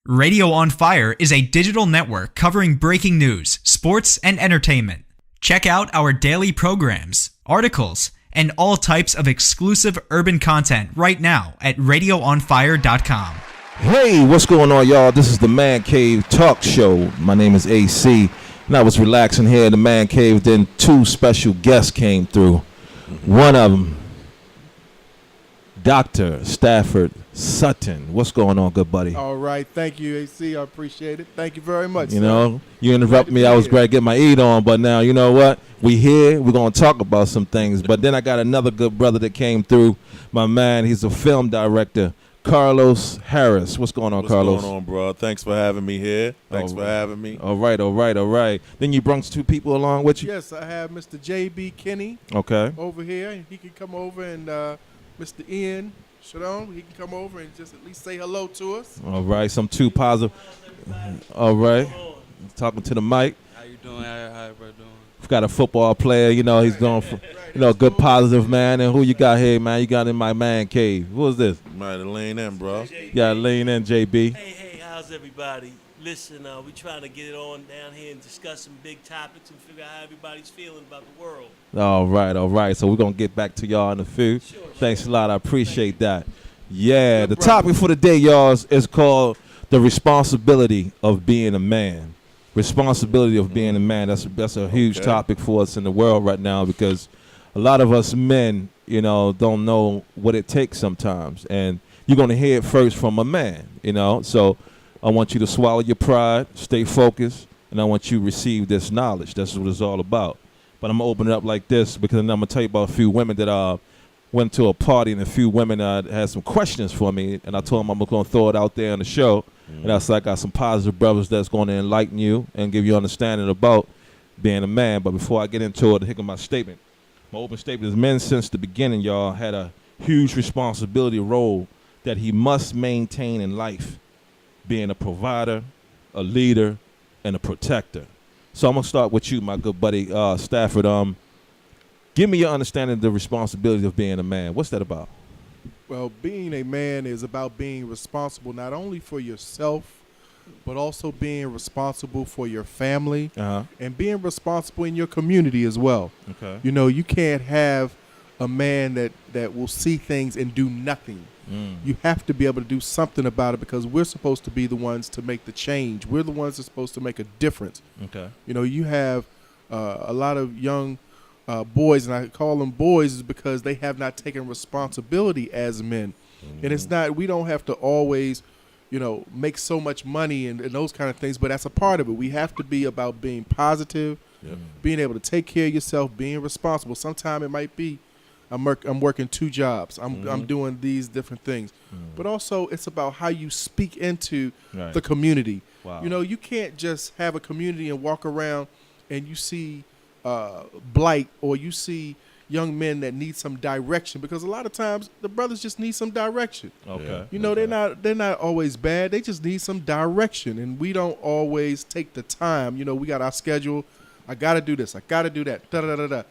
Radio on Fire is a digital network covering breaking news, sports, and entertainment. Check out our daily programs, articles, and all types of exclusive urban content right now at radioonfire.com. Hey, what's going on, y'all? This is the Mancave Talk Show. My name is AC, and I was relaxing here in the Mancave. Then two special guests came through. One of them, Dr. Stafford Sutton. What's going on, good buddy? All right. Thank you, AC. I appreciate it. Thank you very much. You know, you interrupt me. I was glad to get my eat on, but now, you know what? We here. We're going to talk about some things. But then I got another good brother that came through. My man, he's a film director, Carlos Harris. What's going on, Carlos? What's going on, bro? Thanks for having me here. Thanks for having me. All right. Then you brought two people along with you? Yes, I have Mr. J.B. Kenny over here. And he can come over, and Mr. Ian Shadon, he can come over and just at least say hello to us. All right, some two positive. All right, talking to the mic. How you doing? How everybody doing? We've got a football player, you know, he's going for, you know, good positive man. And who you got here, man? You got in my man cave. Who is this? Might have lean in, bro. Yeah, lean in, JB. Hey, how's everybody? Listen, we trying to get it on down here and discuss some big topics and figure out how everybody's feeling about the world. All right. So we're going to get back to y'all in a few. Sure. Thanks a lot. I appreciate that. Yeah, the topic for the day, y'all, is called the responsibility of being a man. Responsibility of being a man. That's a huge topic for us in the world right now, because a lot of us men, you know, don't know what it takes sometimes. And you're going to hear it first from a man, you know. So I want you to swallow your pride, stay focused, and I want you to receive this knowledge. That's what it's all about. But I'm going to open it up like this, because I'm going to tell you about a few women that went to a party, and a few women had some questions for me, and I told them I'm going to throw it out there on the show. And I said, I got some positive brothers that's going to enlighten you and give you understanding about being a man. But before I get into it, here comes my statement. My open statement is: men since the beginning, y'all, had a huge responsibility role that he must maintain in life, being a provider, a leader, and a protector. So I'm going to start with you, my good buddy, Stafford. Give me your understanding of the responsibility of being a man. What's that about? Well, being a man is about being responsible not only for yourself, but also being responsible for your family and being responsible in your community as well. Okay. You know, you can't have a man that will see things and do nothing. You have to be able to do something about it, because we're supposed to be the ones to make the change. We're the ones that's supposed to make a difference. Okay. You know, you have a lot of young boys, and I call them boys is because they have not taken responsibility as men. And it's not, we don't have to always, you know, make so much money and those kind of things, but that's a part of it. We have to be about being positive, being able to take care of yourself, being responsible. Sometimes it might be, I'm working two jobs. I'm doing these different things. But also it's about how you speak into the community. Wow. You know, you can't just have a community and walk around and you see blight, or you see young men that need some direction, because a lot of times the brothers just need some direction. Okay. You know, they're not always bad. They just need some direction, and we don't always take the time. You know, we got our schedule. I got to do this. I got to do that. Da-da-da-da-da.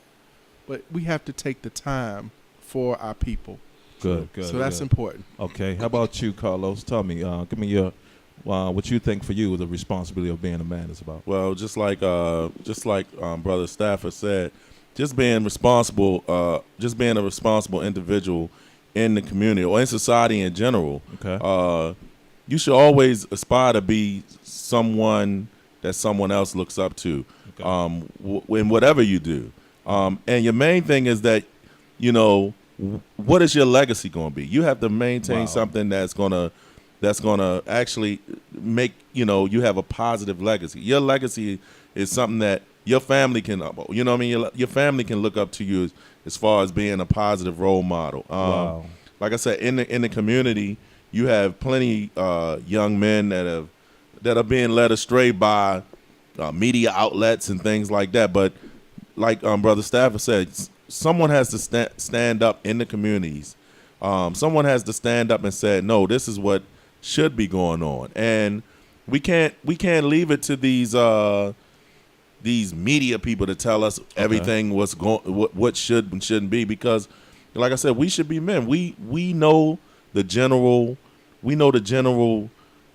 But we have to take the time for our people. Good. So that's important. Okay. How about you, Carlos? Tell me, give me your what you think for you the responsibility of being a man is about. Well, just like Brother Stafford said, just being responsible, just being a responsible individual in the community or in society in general. Okay. You should always aspire to be someone that someone else looks up to, in whatever you do. And your main thing is that, you know, what is your legacy going to be? You have to maintain something that's gonna actually make, you know, you have a positive legacy. Your legacy is something that your family can, you know what I mean? Your family can look up to you as far as being a positive role model. Like I said, in the community, you have plenty young men that are being led astray by media outlets and things like that. But like Brother Stafford said, someone has to stand up in the communities. Someone has to stand up and say, no, this is what should be going on, and we can't leave it to these media people to tell us everything what should and shouldn't be, because like I said, we should be men. We know the general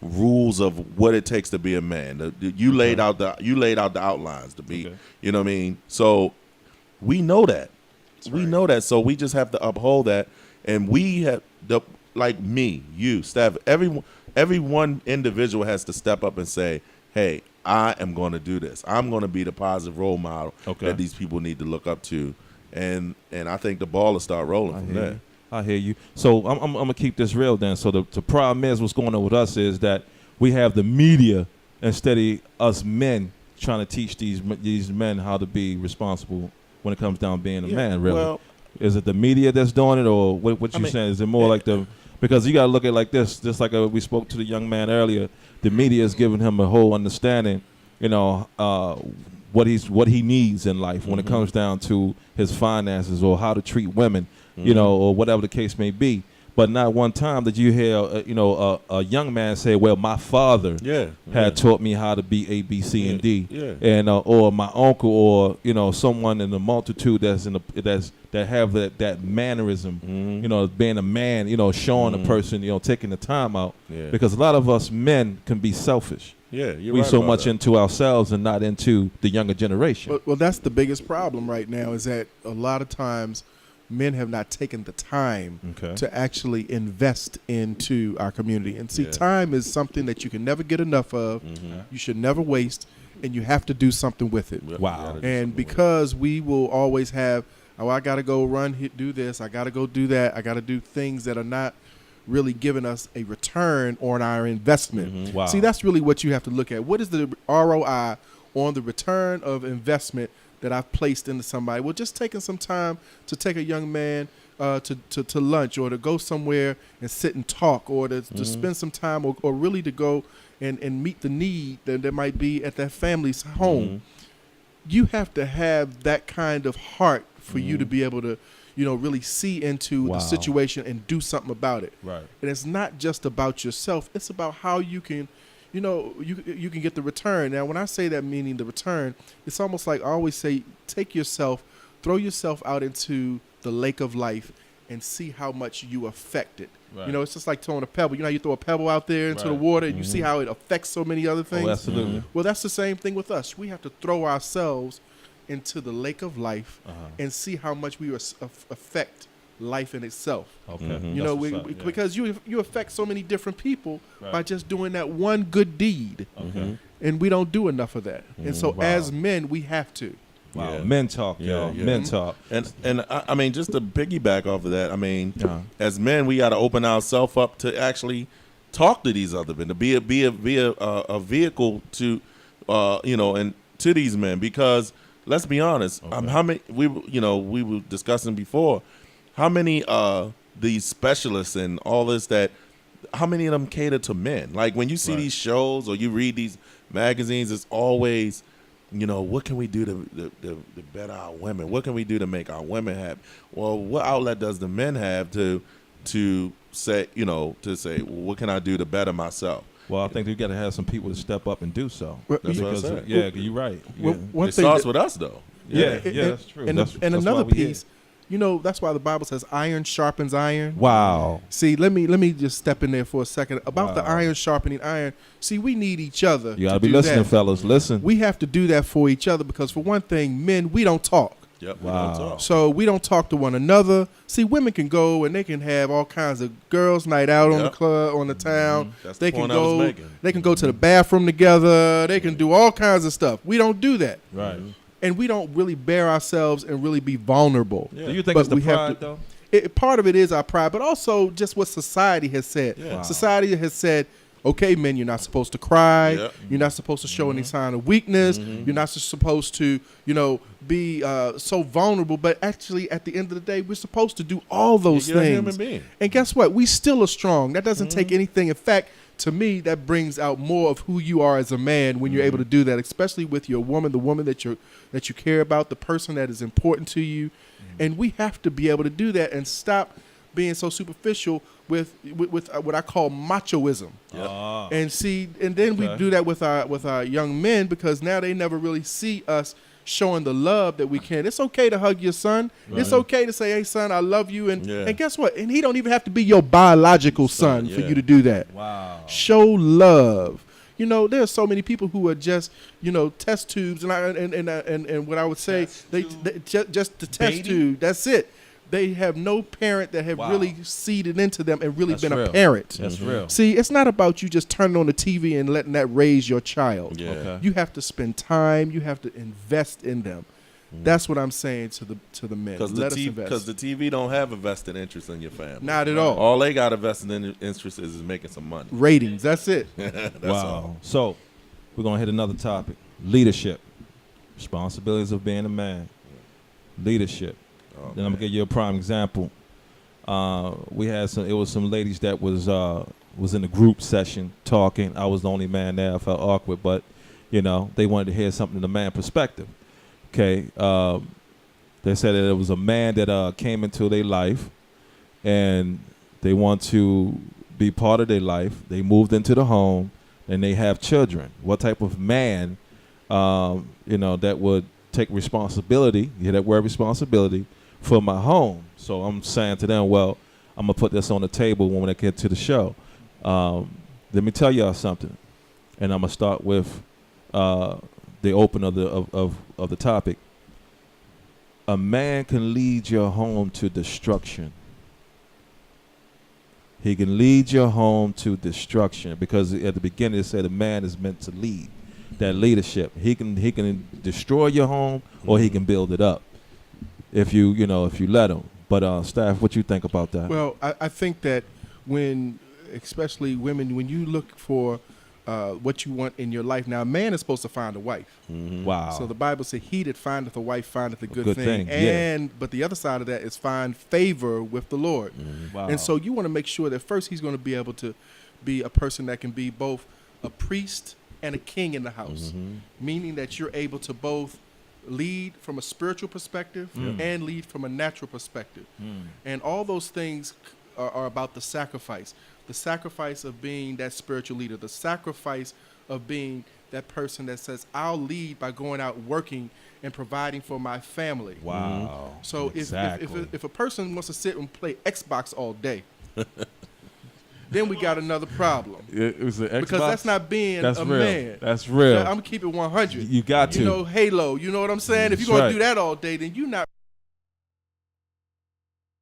rules of what it takes to be a man. You laid out the outlines to be. Okay. You know what I mean? So we know that. We know that. So we just have to uphold that, and we have like me, you, Steph, every one individual has to step up and say, "Hey, I am going to do this. I'm going to be the positive role model that these people need to look up to," and I think the ball will start rolling from there. I hear you. So I'm gonna keep this real then. So the problem is, what's going on with us is that we have the media instead of us men trying to teach these men how to be responsible when it comes down being a man. Really, well, is it the media that's doing it, or what you saying? Is it more like the because you got to look at it like this, just like we spoke to the young man earlier. The media is giving him a whole understanding, what he needs in life when it comes down to his finances or how to treat women, or whatever the case may be. But not one time did you hear, a young man say, "Well, my father had taught me how to be A, B, C, and D," and or my uncle, or someone in the multitude that have that mannerism, being a man, showing a person, taking the time out, because a lot of us men can be selfish. Yeah, you're we right so about much that. into ourselves and not into the younger generation. Well, that's the biggest problem right now is that a lot of times men have not taken the time to actually invest into our community. And see, time is something that you can never get enough of. You should never waste, and you have to do something with it. Wow. And because we will always have, I got to go do this, I got to go do that, I got to do things that are not really giving us a return on our investment. Wow. See, that's really what you have to look at. What is the ROI on the return of investment that I've placed into somebody? Well, just taking some time to take a young man to lunch, or to go somewhere and sit and talk, or to spend some time, or really to go and meet the need that there might be at that family's home. You have to have that kind of heart for you to be able to really see into the situation and do something about it. Right. And it's not just about yourself. It's about how you can, you can get the return. Now, when I say that, meaning the return, it's almost like I always say, throw yourself out into the lake of life and see how much you affect it. Right. It's just like throwing a pebble. How you throw a pebble out there into the water and you see how it affects so many other things. Oh, absolutely. Well, that's the same thing with us. We have to throw ourselves into the lake of life and see how much we affect life in itself. Okay. Because you affect so many different people by just doing that one good deed. And we don't do enough of that. And so as men, we have to. Wow. Yeah. Men talk, y'all. Yeah. Men talk. And I mean, just to piggyback off of that, I mean, as men, we got to open ourselves up to actually talk to these other men, to be a vehicle to, and to these men, because let's be honest, how many we were discussing before, how many these specialists and all this how many of them cater to men? Like when you see these shows or you read these magazines, it's always, what can we do to better our women? What can we do to make our women happy? Well, what outlet does the men have to say, well, what can I do to better myself? Well, I think we got to have some people to step up and do so. Well, That's what I said. Yeah, you're right. Yeah. One It thing starts that- with us, though. Yeah, that's true. And, That's another why we here. piece, that's why the Bible says iron sharpens iron. Wow. See, let me just step in there for a second about the Wow. iron sharpening iron. See, we need each other. You got to to be do listening, that. fellas. Listen. We have to do that for each other because, for one thing, men, we don't talk. Yep. Wow. We don't talk. So we don't talk to one another. See, women can go and they can have all kinds of girls' night out on the Yep. club, on the town. That's They the can point I was go. making. They can go to the bathroom together. They can do all kinds of stuff. We don't do that, Right. and we don't really bear ourselves and really be vulnerable. Yeah. Do you think But it's the we have pride, to- though? Part of it is our pride, but also just what society has said. Yeah. Wow. Society has said, okay, men, you're not supposed to cry. Yep. You're not supposed to show any sign of weakness. You're not supposed to, be so vulnerable. But actually, at the end of the day, we're supposed to do all those You're a things. human being. And guess what? We still are strong. That doesn't take anything. In fact, to me, that brings out more of who you are as a man when you're able to do that, especially with your woman, the woman that you care about, the person that is important to you. And we have to be able to do that and stop being so superficial with what I call machoism. Ah. And then we Okay. do that with our young men, because now they never really see us showing the love that we can. It's okay to hug your son. Right. It's okay to say, hey, son, I love you. And, Yeah. and guess what? And he don't even have to be your biological son for yeah. you to do that. Wow. Show love. You know, there are so many people who are just, you know, test tubes, and what I would say, they just the test Baby? tube. That's it. They have no parent that have Wow. really seeded into them and really That's been real. a parent. That's real. See, it's not about you just turning on the TV and letting that raise your child. Yeah. Okay. You have to spend time. You have to invest in them. That's what I'm saying to the men. Because Let us invest. because the TV don't have a vested interest in your family. Not at all. All they got a vested interest is making some money. Ratings. That's it. That's Wow. all. So we're gonna hit another topic: leadership, responsibilities of being a man, leadership. Oh, Then I'm gonna give you a prime example. We had some. It was some ladies that was in the group session talking. I was the only man there. I felt awkward, but you know they wanted to hear something in the man perspective. Okay, they said that it was a man that came into their life, and they want to be part of their life. They moved into the home, and they have children. What type of man, that would take responsibility? You hear that word, responsibility, for my home. So I'm saying to them, well, I'm gonna put this on the table when I get to the show. Let me tell y'all something, and I'm gonna start with the open of the topic. A man can lead your home to destruction. He can lead your home to destruction because at the beginning it said a man is meant to lead. That leadership. He can destroy your home or he can build it up if you let him. But Staff, what you think about that? Well, I think that especially women, when you look for what you want in your life, now a man is supposed to find a wife. Wow. So the Bible says, "He that findeth a wife findeth a good thing, thing." yeah. But the other side of that is find favor with the Lord. Wow. And so you want to make sure that first he's going to be able to be a person that can be both a priest and a king in the house, meaning that you're able to both lead from a spiritual perspective and lead from a natural perspective. And all those things are about the sacrifice of being that spiritual leader, the sacrifice of being that person that says, I'll lead by going out working and providing for my family. Wow. So Exactly. if a person wants to sit and play Xbox all day, then we got another problem. It was an Xbox? Because that's not being That's a real. man. That's real. I'm going to keep it 100. You got to. You know, Halo, you know what I'm saying? If That's you're going right. to do that all day, then you're not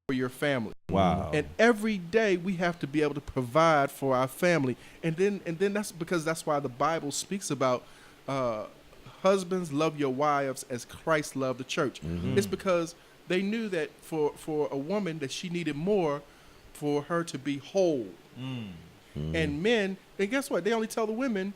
for your family. Wow. And every day we have to be able to provide for our family. And then that's why the Bible speaks about husbands, love your wives as Christ loved the church. It's because they knew that for a woman that she needed more for her to be whole. And men, and guess what? They only tell the women,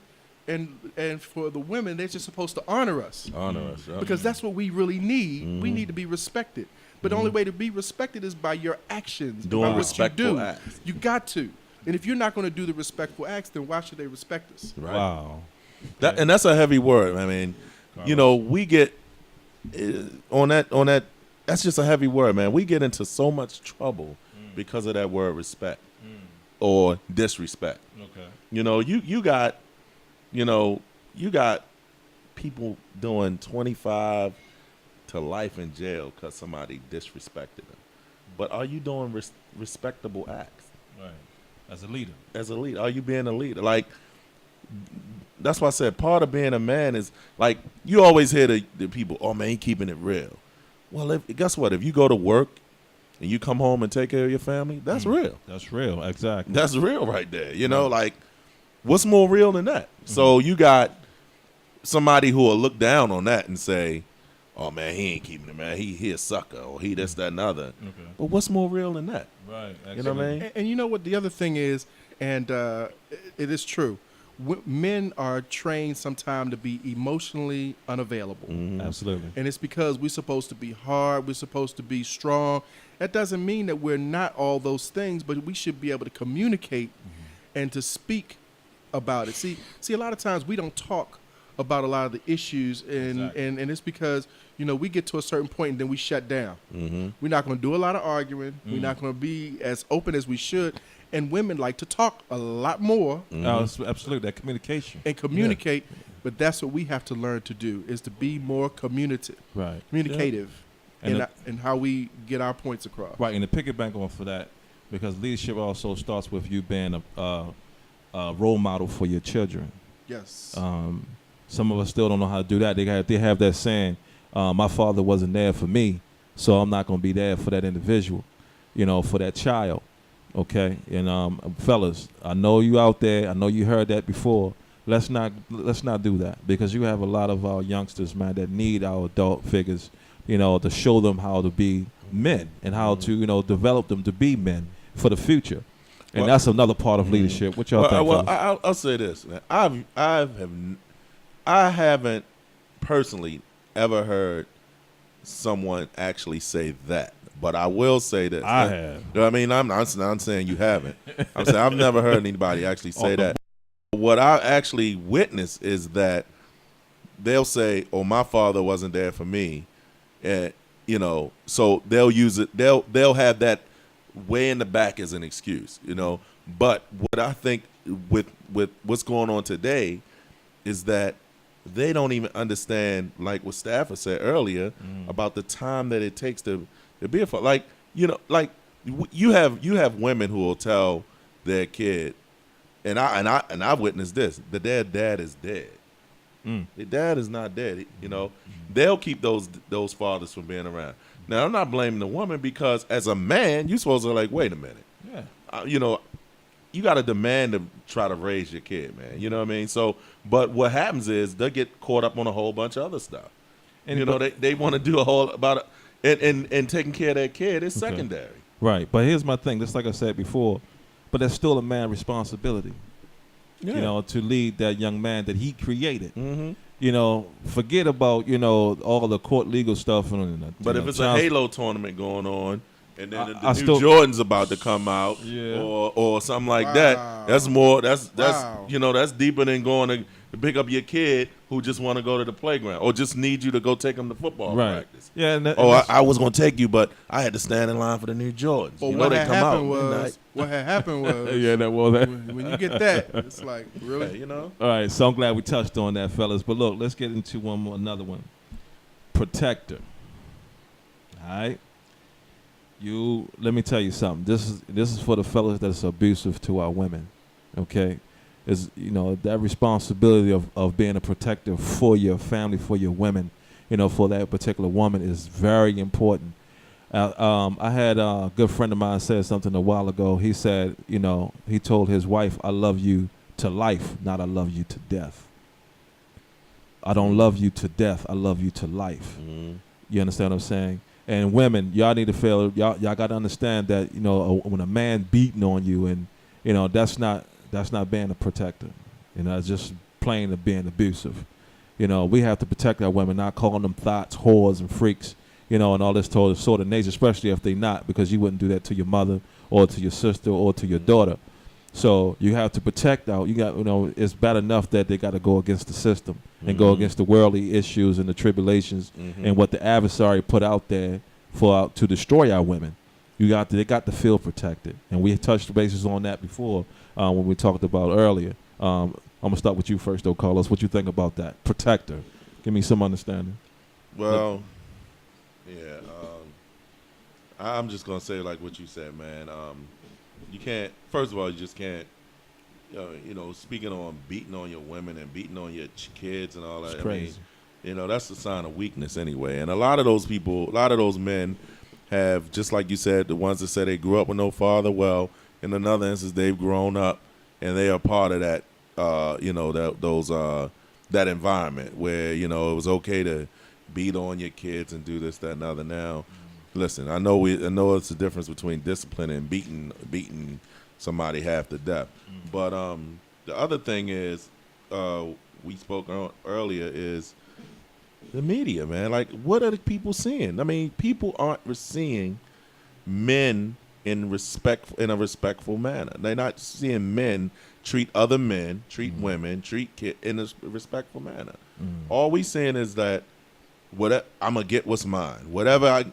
and for the women, they're just supposed to honor us. Honor us. Yep. Because that's what we really need. We need to be respected. But the only way to be respected is by your actions, Doing by what you respectful do. acts. You got to. And if you're not going to do the respectful acts, then why should they respect us? Right. Wow. And that's a heavy word. I mean, we get on that. That's just a heavy word, man. We get into so much trouble because of that word respect or disrespect. Okay. You got people doing 25 to life in jail because somebody disrespected them. But are you doing respectable acts? Right. As a leader. As a leader, are you being a leader? Like, that's why I said part of being a man is, like, you always hear the people, oh, man, he keeping it real. Well, guess what? If you go to work and you come home and take care of your family, that's real. That's real. Exactly. That's real right there. Like, what's more real than that? So you got somebody who will look down on that and say, oh, man, he ain't keeping it, man. He a sucker, or he this, that, and other. Okay. But what's more real than that? Right. You know what I mean? And you know what the other thing is, and it is true. Men are trained sometimes to be emotionally unavailable. Absolutely. And it's because we're supposed to be hard. We're supposed to be strong. That doesn't mean that we're not all those things, but we should be able to communicate and to speak about it. See, a lot of times we don't talk about a lot of the issues, and it's because, we get to a certain point and then we shut down. We're not going to do a lot of arguing. We're not going to be as open as we should. And women like to talk a lot more Absolutely. That communication. and communicate. But that's what we have to learn to do, is to be more communicative in how we get our points across. Right, and to pick it back off of that, because leadership also starts with you being a role model for your children. Yes. Some of us still don't know how to do that. They have that saying, my father wasn't there for me, so I'm not going to be there for that individual, for that child. Okay, and fellas, I know you out there. I know you heard that before. Let's not do that, because you have a lot of our youngsters, man, that need our adult figures, to show them how to be men and how to develop them to be men for the future. And that's another part of leadership. What y'all think? Well, I'll say this. I haven't personally ever heard someone actually say that, but I will say this. I have. I mean, I'm not saying you haven't. I'm saying I've never heard anybody actually say that. What I actually witness is that they'll say, "Oh, my father wasn't there for me," and so they'll use it. They'll have that way in the back as an excuse, But what I think with what's going on today is that they don't even understand, like what Stafford said earlier, about the time that it takes to be a father. Like you have women who will tell their kid, and I witnessed this: their dad is dead. Their dad is not dead. They'll keep those fathers from being around. Now, I'm not blaming the woman, because as a man, you're supposed to wait a minute. Yeah. You got to demand to try to raise your kid, man. You know what I mean? So, but what happens is they get caught up on a whole bunch of other stuff. And they want to do a whole about it, and taking care of that kid is secondary. Right. But here's my thing. Just like I said before, but there's still a man's responsibility. Yeah. To lead that young man that he created. Forget about all the court legal stuff. But if it's a Halo tournament going on, and then the new Jordan's about to come out, or something like that, that's more. That's that's deeper than going to pick up your kid who just want to go to the playground or just need you to go take him to football practice. Yeah. I was going to take you, but I had to stand in line for the new Jordans. Well, what had happened was yeah, that was that. When you get that, it's like, really, Yeah, All right, so I'm glad we touched on that, fellas. But look, let's get into another one. Protector. All right. Let me tell you something. This is for the fellas that's abusive to our women. Okay. Is that responsibility of being a protector for your family, for your women, for that particular woman is very important. I had a good friend of mine said something a while ago. He said, he told his wife, "I love you to life, not I love you to death. I don't love you to death. I love you to life." Mm-hmm. You understand what I'm saying? And women, y'all need to feel y'all got to understand that when a man beating on you, and that's not being a protector. It's just plain of being abusive. We have to protect our women, not calling them thoughts, whores, and freaks, and all this sort of nature, especially if they not, because you wouldn't do that to your mother or to your sister or to your daughter. So you have to protect out. You got, it's bad enough that they got to go against the system and go against the worldly issues and the tribulations and what the adversary put out there to destroy our women. They got to feel protected, and we touched bases on that before when we talked about earlier. I'm gonna start with you first, though, Carlos. What you think about that protector? Give me some understanding. Well, yeah, I'm just gonna say like what you said, man. You can't. First of all, you just can't. Speaking on beating on your women and beating on your kids and all that. It's crazy. That's a sign of weakness anyway. And a lot of those people, a lot of those men have, just like you said, the ones that said they grew up with no father. Well, in another instance, they've grown up and they are part of that. That environment where it was okay to beat on your kids and do this, that, and other. Now, listen, I know it's the difference between discipline and beating somebody half to death. But the other thing is, we spoke on earlier, is the media, man. Like, what are the people seeing? I mean, people aren't seeing men in a respectful manner. They're not seeing men treat other men, treat women, treat kids in a respectful manner. All we saying is that I'm gonna get what's mine. Whatever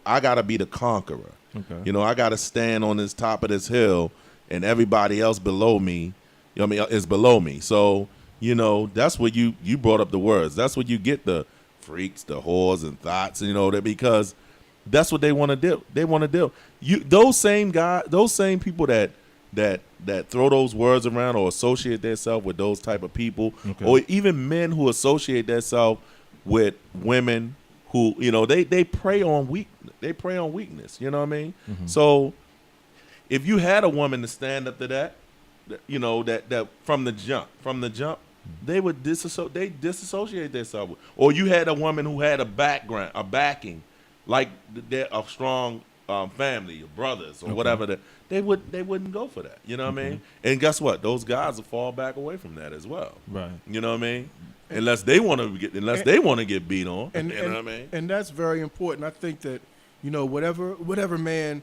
I gotta be the conqueror. Okay. I gotta stand on this top of this hill, and everybody else below me, is below me. So you know, that's where you brought up the words. That's where you get the freaks, the whores, and thoughts. You know that because that's what they want to do. They want to do. Those same people that throw those words around or associate themselves with those type of people, or even men who associate themselves with women who, you know, they prey on weakness. You know what I mean? Mm-hmm. So if you had a woman to stand up to that, you know, that from the jump, they would disassociate themselves with. Or you had a woman who had a backing, like a strong family, your brothers or whatever, that they wouldn't go for that. You know what I mean? And guess what? Those guys will fall back away from that as well. Right. You know what I mean? Unless they want to get beat on. You know what I mean? And that's very important. I think that, you know, whatever man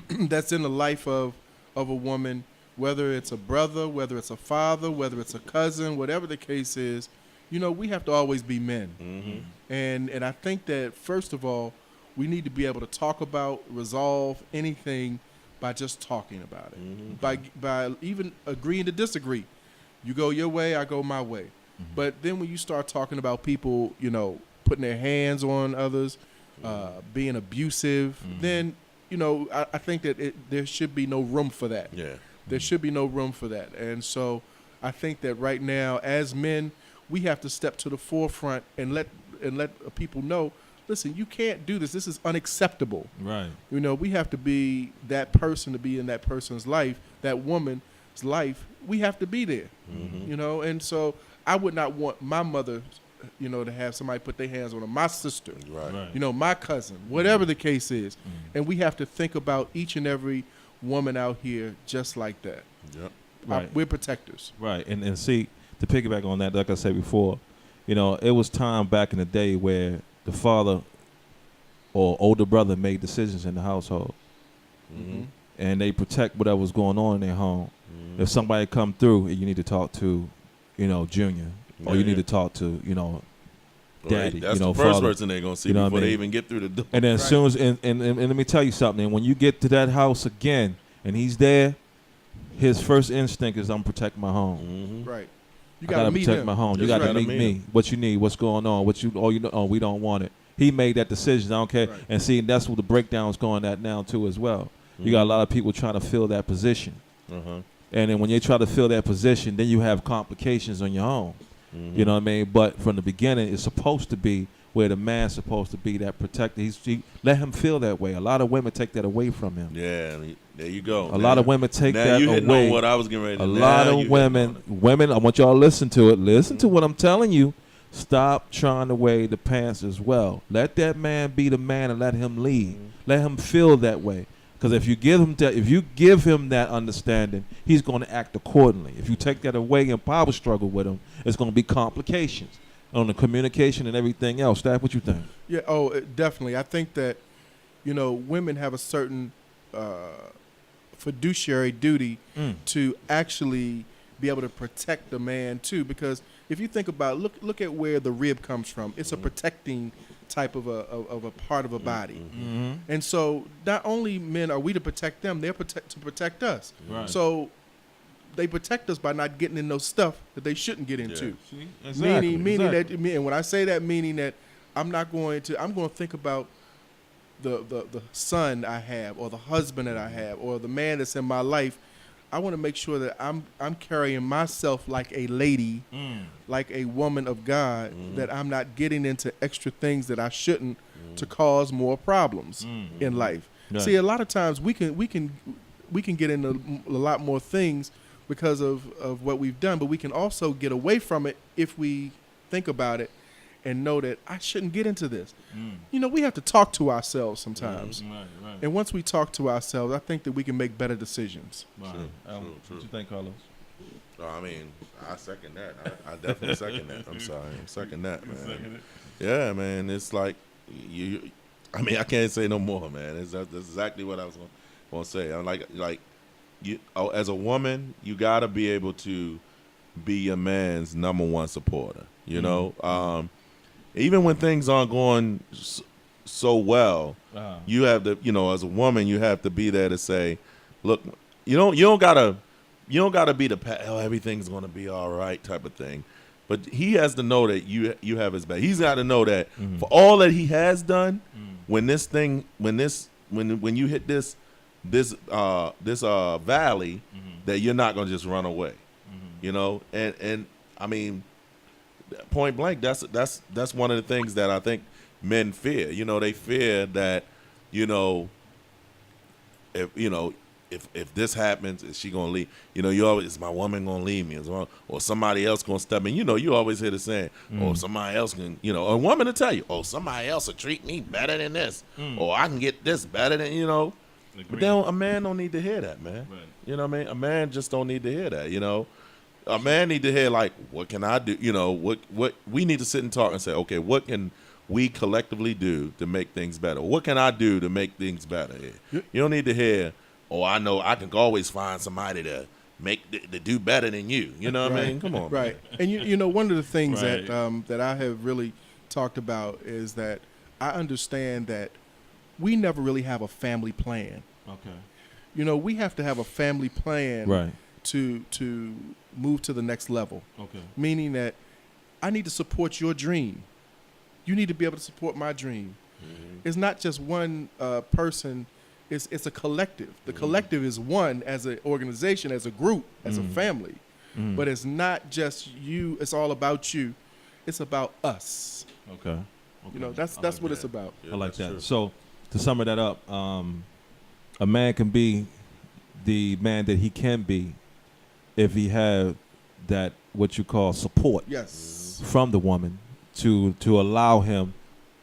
that's in the life of a woman, whether it's a brother, whether it's a father, whether it's a cousin, whatever the case is, you know, we have to always be men. Mm-hmm. And I think that, first of all, we need to be able to talk about, resolve anything by just talking about it, mm-hmm. by even agreeing to disagree. You go your way, I go my way. Mm-hmm. But then when you start talking about people, you know, putting their hands on others, being abusive, mm-hmm. then, you know, I think that there should be no room for that. Yeah. There should be no room for that. And so I think that right now, as men, we have to step to the forefront and let people know, listen, you can't do this. This is unacceptable. Right. You know, we have to be that person, to be in that person's life, that woman's life. We have to be there. Mm-hmm. You know, and so I would not want my mother, you know, to have somebody put their hands on her, my sister, right. You know, my cousin, whatever the case is. Mm-hmm. And we have to think about each and every woman out here just like that. Yep. Right. We're protectors. Right. And see, to piggyback on that, like I said before, you know, it was time back in the day where the father or older brother made decisions in the household. Mm-hmm. And they protect whatever was going on in their home. Mm-hmm. If somebody come through, you need to talk to, you know, Junior. Or you need to talk to, you know, Daddy. Right. That's you know, the first father. person they're going to see before they even get through the door. And then as soon as, and let me tell you something, and when you get to that house again and he's there, his first instinct is, I'm protecting my home. Mm-hmm. Right. You got to protect my home. You got to meet me. What you need, what's going on, we don't want it. He made that decision. I don't care. Right. And see, that's what the breakdown is going at now too as well. Mm-hmm. You got a lot of people trying to fill that position. Uh-huh. And then when you try to fill that position, then you have complications on your own. Mm-hmm. You know what I mean? But from the beginning, it's supposed to be where the man's supposed to be that protector. He let him feel that way. A lot of women take that away from him. Yeah, there you go. A lot of women take that away. Now you hitting on what I was getting ready to. A lot of women, I want y'all to listen to it. Listen to what I'm telling you. Stop trying to wear the pants as well. Let that man be the man and let him lead. Mm-hmm. Let him feel that way. Because if you give him that understanding, he's going to act accordingly. If you take that away and power struggle with him, it's going to be complications on the communication and everything else. Staff, what you think? Yeah, definitely. I think that, you know, women have a certain fiduciary duty to actually be able to protect the man too. Because if you think about look at where the rib comes from, it's a protecting type of a part of a body. Mm-hmm. And so not only men are we to protect them, they're to protect us. Right. So they protect us by not getting in those stuff that they shouldn't get into. Yeah. Exactly. Meaning that, and when I say that, meaning that I'm going to think about the son I have, or the husband that I have, or the man that's in my life. I want to make sure that I'm carrying myself like a lady, like a woman of God, that I'm not getting into extra things that I shouldn't to cause more problems in life. Right. See, a lot of times we can get into a lot more things because of what we've done, but we can also get away from it if we think about it and know that I shouldn't get into this. You know, we have to talk to ourselves sometimes. Right. And once we talk to ourselves, I think that we can make better decisions. Right. True. What you think, Carlos? I mean, I second that. I definitely second that. I'm sorry. I'm second that, man. Yeah, man. It's like, I mean, I can't say no more, man. That's exactly what I was going to say. I'm like you, as a woman, you got to be able to be your man's number one supporter, you know? Even when things aren't going so well, you have to, you know, as a woman, you have to be there to say, look, you don't gotta be the everything's gonna be all right type of thing. but he has to know that you have his back. He's got to know that for all that he has done, when you hit this valley, that you're not gonna just run away. You know, and I mean, point blank, that's one of the things that I think men fear. You know, they fear that, if this happens, is she gonna leave? You know, is my woman gonna leave me, or somebody else gonna step in? You know, you always hear the saying, or somebody else can, a woman will tell you, oh, somebody else will treat me better than this, or I can get this better than, But a man don't need to hear that, man. Right. You know what I mean? A man just don't need to hear that. A man need to hear, like, what can I do? What we need to sit and talk and say, okay, what can we collectively do to make things better? What can I do to make things better? You don't need to hear, oh, I know I can always find somebody to do better than you. You know what I mean? Come on. Right. Man. And one of the things that I have really talked about is that I understand that we never really have a family plan. Okay. We have to have a family plan to move to the next level. Okay. Meaning that I need to support your dream. You need to be able to support my dream. Mm-hmm. It's not just one person. It's a collective. The collective is one as an organization, as a group, as a family. Mm-hmm. But it's not just you. It's all about you. It's about us. Okay. That's what it's about. Yeah, I like that. True. So to sum that up, a man can be the man that he can be if he have that what you call support from the woman to allow him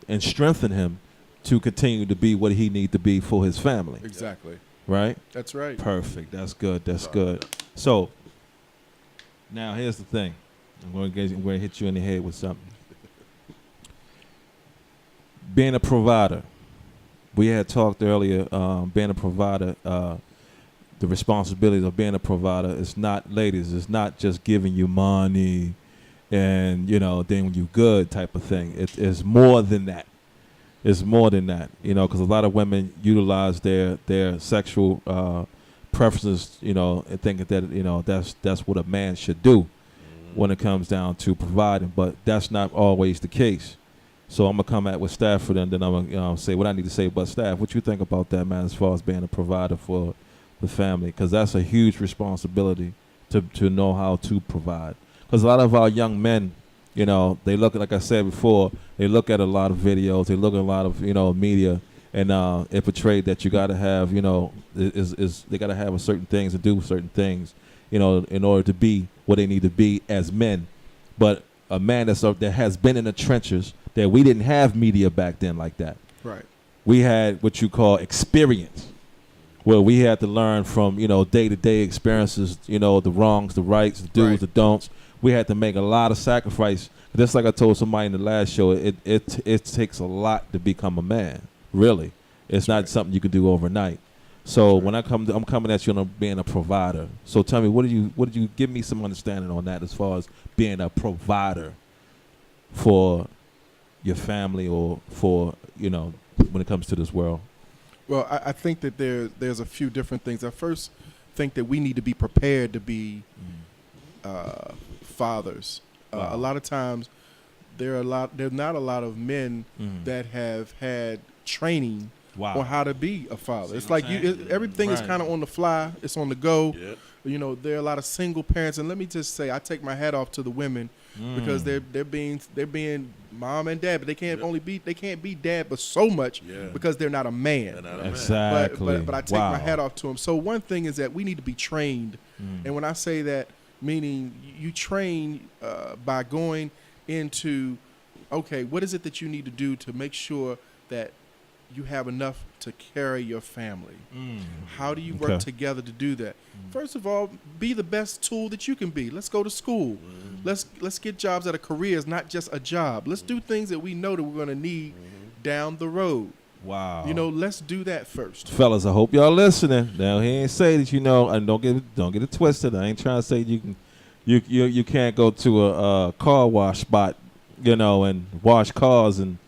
and strengthen him to continue to be what he need to be for his family. Exactly. Right? That's right. Perfect. That's good. That's good. So now here's the thing. I'm going to hit you in the head with something. Being a provider. We had talked earlier, being a provider, the responsibilities of being a provider is not, ladies, it's not just giving you money and, then you good type of thing. It's more than that. It's more than that, because a lot of women utilize their sexual preferences, and think that, that's what a man should do when it comes down to providing, but that's not always the case. So I'm going to come at with Stafford, and then I'm going to say what I need to say about Staff. What you think about that, man, as far as being a provider for the family? Because that's a huge responsibility to know how to provide. Because a lot of our young men, they look, like I said before, they look at a lot of videos, they look at a lot of, media, and it portrayed that you got to have, they got to have a certain things and do certain things, in order to be what they need to be as men. But a man that has been in the trenches, that we didn't have media back then like that. Right. We had what you call experience, where we had to learn from, day-to-day experiences, the wrongs, the rights, the do's, the don'ts. We had to make a lot of sacrifice. Just like I told somebody in the last show, it takes a lot to become a man. Really, it's not something you can do overnight. So when I'm coming at you on being a provider. So tell me, what did you give me some understanding on that as far as being a provider for your family or for when it comes to this world? Well, I think that there's a few different things. I first think that we need to be prepared to be fathers. Wow. A lot of times, there's not a lot of men that have had training on how to be a father. It's like everything is kind of on the fly. It's on the go. Yep. There are a lot of single parents, and let me just say, I take my hat off to the women because they're being mom and dad, but they can't be dad, but so much because they're not a man. Exactly. But I take my hat off to them. So one thing is that we need to be trained, and when I say that, meaning you train by going into, okay, what is it that you need to do to make sure that you have enough to carry your family? How do you work together to do that? First of all, be the best tool that you can be. Let's go to school. Let's get jobs that are careers, not just a job. Let's do things that we know that we're going to need down the road. Wow. Let's do that first. Fellas, I hope y'all listening. Now he ain't say that and don't get it twisted. I ain't trying to say you can't go to a car wash spot, and wash cars and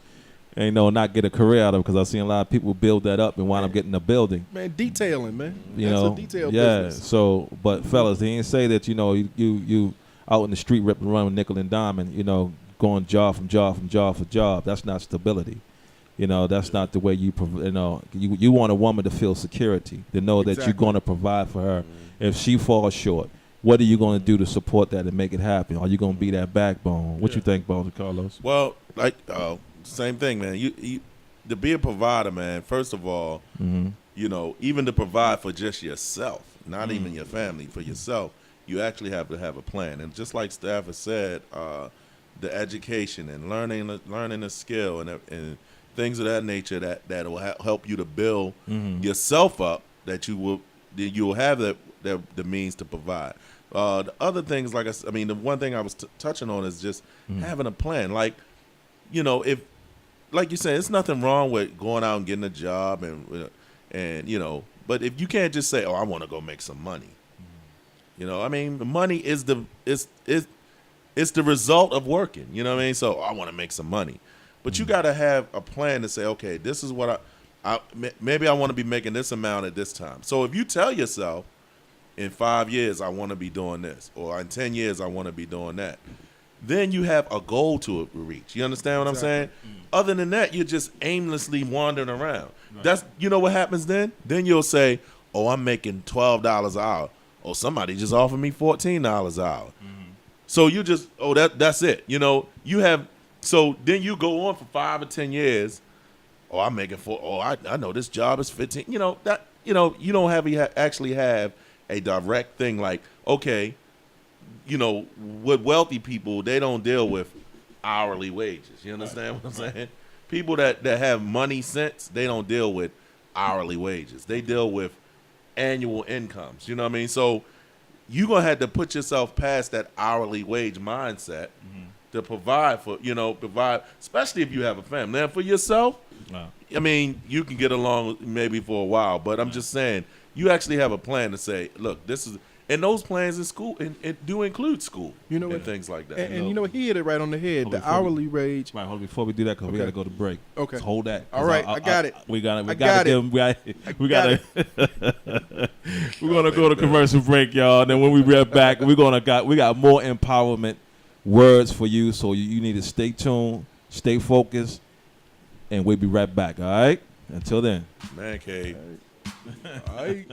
not get a career out of it, because I've seen a lot of people build that up and wind up getting a building. Man, detailing, man. That's a detail business. So, but fellas, he ain't say that, out in the street ripping around with nickel and dime and, going job from job from job for job. That's not stability. That's not the way you want a woman to feel security, to know that you're going to provide for her. If she falls short, what are you going to do to support that and make it happen? Are you going to be that backbone? What you think, Bones Carlos? Well, same thing, man. You to be a provider, man. First of all, even to provide for just yourself, not even your family, for yourself, you actually have to have a plan. And just like Stafford said, the education and learning a skill and things of that nature that will help you to build yourself up, that you'll have the means to provide. The other things, like the one thing I was touching on is just having a plan. Like, if, like you said, it's nothing wrong with going out and getting a job but if you can't just say, oh, I want to go make some money. The money is it's the result of working. You know what I mean? So I want to make some money. But you got to have a plan to say, okay, this is what maybe I want to be making this amount at this time. So if you tell yourself, in 5 years, I want to be doing this, or in 10 years, I want to be doing that, then you have a goal to reach. You understand what I'm saying? Other than that, you're just aimlessly wandering around. Right. That's what happens then? Then you'll say, oh, I'm making $12 an hour. Or somebody just offered me $14 an hour. So you just, that's it. So then you go on for 5 or 10 years. Oh, I'm making I know this job is 15. You don't actually have a direct thing like, okay, with wealthy people, they don't deal with hourly wages. You understand what I'm saying? People that have money sense, they don't deal with hourly wages. They deal with annual incomes. You know what I mean? So you're going to have to put yourself past that hourly wage mindset to provide, especially if you have a family. Now, for yourself, you can get along maybe for a while, but I'm just saying, you actually have a plan to say, look, this is, and those plans in school, and do include school, and things like that. And he hit it right on the head. The hourly wage. Right, hold before we do that, because we got to go to break. Okay, so hold that. All right, I got it. We got to. We're gonna go to commercial break, y'all. And then when we get back, we got more empowerment words for you. So you need to stay tuned, stay focused, and we'll be right back. All right. Until then, Mancave. All right.